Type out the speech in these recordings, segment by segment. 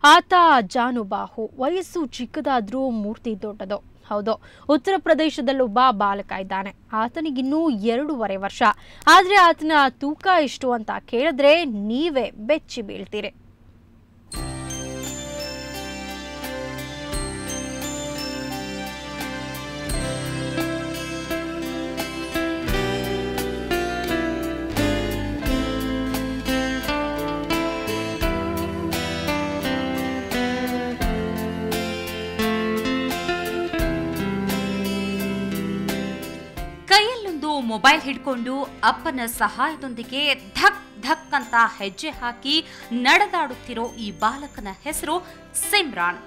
ಆತ ಜಾನುಬಾಹು, ವಯಸ್ಸು ಚಿಕ್ಕದಾದ್ರೂ ಮೂರ್ತಿ ದೊಡ್ಡದು. ಹೌದು, ಉತ್ತರ ಪ್ರದೇಶದಲ್ಲೊಬ್ಬ ಬಾಲಕ ಇದ್ದಾನೆ. ಆತನಿಗಿನ್ನೂ 2.5 ವರ್ಷ. ಆದ್ರೆ ಆತನ ತೂಕ ಎಷ್ಟು ಅಂತ ಕೇಳಿದ್ರೆ ನೀವೇ ಬೆಚ್ಚಿ ಬೀಳ್ತೀರಿ. ಕೈಯಲ್ಲೊಂದು ಮೊಬೈಲ್ ಹಿಡ್ಕೊಂಡು ಅಪ್ಪನ ಸಹಾಯದೊಂದಿಗೆ ಧಕ್ ಧಕ್ ಅಂತ ಹೆಜ್ಜೆ ಹಾಕಿ ನಡೆದಾಡುತ್ತಿರೋ ಈ ಬಾಲಕನ ಹೆಸರು ಸಿಮ್ರಾನ್.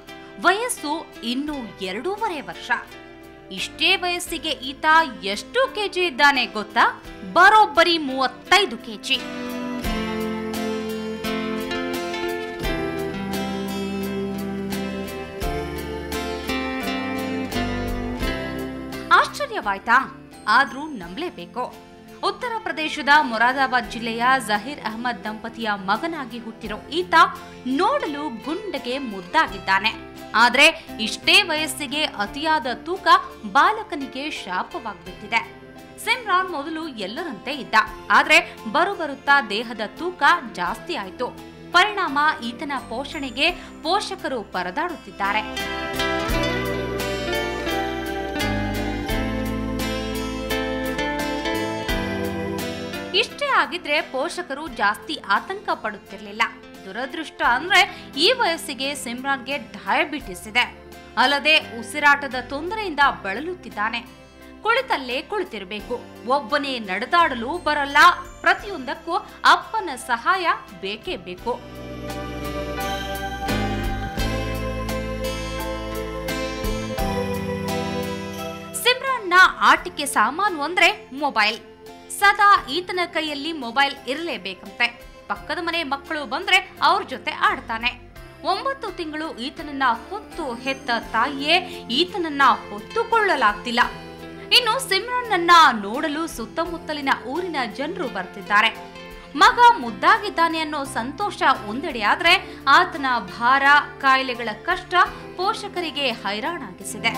ವಯಸ್ಸು ಇನ್ನೂ 2.5 ವರ್ಷ. ಇಷ್ಟೇ ವಯಸ್ಸಿಗೆ ಈತ ಎಷ್ಟು ಕೆಜಿ ಇದ್ದಾನೆ ಗೊತ್ತಾ? ಬರೋಬ್ಬರಿ 35 ಕೆಜಿ. ಆಶ್ಚರ್ಯವಾಯ್ತಾ? ಆದ್ರೂ ನಂಬಲೇಬೇಕು. ಉತ್ತರ ಪ್ರದೇಶದ ಮೊರಾದಾಬಾದ್ ಜಿಲ್ಲೆಯ ಜಹೀರ್ ಅಹಮದ್ ದಂಪತಿಯ ಮಗನಾಗಿ ಹುಟ್ಟಿರೋ ಈತ ನೋಡಲು ಗುಂಡಗೆ ಮುದ್ದಾಗಿದ್ದಾನೆ. ಆದ್ರೆ ಇಷ್ಟೇ ವಯಸ್ಸಿಗೆ ಅತಿಯಾದ ತೂಕ ಬಾಲಕನಿಗೆ ಶಾಪವಾಗ್ಬಿಟ್ಟಿದೆ. ಸಿಮ್ರಾನ್ ಮೊದಲು ಎಲ್ಲರಂತೆ ಇದ್ದ, ಆದ್ರೆ ಬರುತ್ತಾ ದೇಹದ ತೂಕ ಜಾಸ್ತಿ ಆಯ್ತು. ಪರಿಣಾಮ ಈತನ ಪೋಷಣೆಗೆ ಪೋಷಕರು ಪರದಾಡುತ್ತಿದ್ದಾರೆ. ಇಷ್ಟೇ ಆಗಿದ್ರೆ ಪೋಷಕರು ಜಾಸ್ತಿ ಆತಂಕ ಪಡುತ್ತಿರಲಿಲ್ಲ. ದುರದೃಷ್ಟ ಅಂದ್ರೆ ಈ ವಯಸ್ಸಿಗೆ ಸಿಮ್ರಾನ್ಗೆ ಡಯಾಬಿಟಿಸ್ ಇದೆ. ಅಲ್ಲದೆ ಉಸಿರಾಟದ ತೊಂದರೆಯಿಂದ ಬಳಲುತ್ತಿದ್ದಾನೆ. ಕುಳಿತಲ್ಲೇ ಕುಳಿತಿರಬೇಕು. ಒಬ್ಬನೇ ನಡೆದಾಡಲು ಬರಲ್ಲ. ಪ್ರತಿಯೊಂದಕ್ಕೂ ಅಪ್ಪನ ಸಹಾಯ ಬೇಕೇ ಬೇಕು. ಸಿಮ್ರಾನ್ನ ಆಟಿಕೆ ಸಾಮಾನು ಅಂದ್ರೆ ಮೊಬೈಲ್. ಸದಾ ಈತನ ಕೈಯಲ್ಲಿ ಮೊಬೈಲ್ ಇರಲೇಬೇಕಂತೆ. ಪಕ್ಕದ ಮನೆ ಮಕ್ಕಳು ಬಂದ್ರೆ ಅವ್ರ ಜೊತೆ ಆಡ್ತಾನೆ. 9 ತಿಂಗಳು ಈತನನ್ನ ಹೊತ್ತು ಹೆತ್ತ ತಾಯಿಯೇ ಈತನನ್ನ ಹೊತ್ತುಕೊಳ್ಳಲಾಗ್ತಿಲ್ಲ. ಇನ್ನು ಸಿಮ್ರಾನ್ನನ್ನ ನೋಡಲು ಸುತ್ತಮುತ್ತಲಿನ ಊರಿನ ಜನರು ಬರ್ತಿದ್ದಾರೆ. ಮಗ ಮುದ್ದಾಗಿದ್ದಾನೆ ಅನ್ನೋ ಸಂತೋಷ ಒಂದೆಡೆಯಾದ್ರೆ ಆತನ ಭಾರ, ಕಾಯಿಲೆಗಳ ಕಷ್ಟ ಪೋಷಕರಿಗೆ ಹೈರಾಣಾಗಿಸಿದೆ.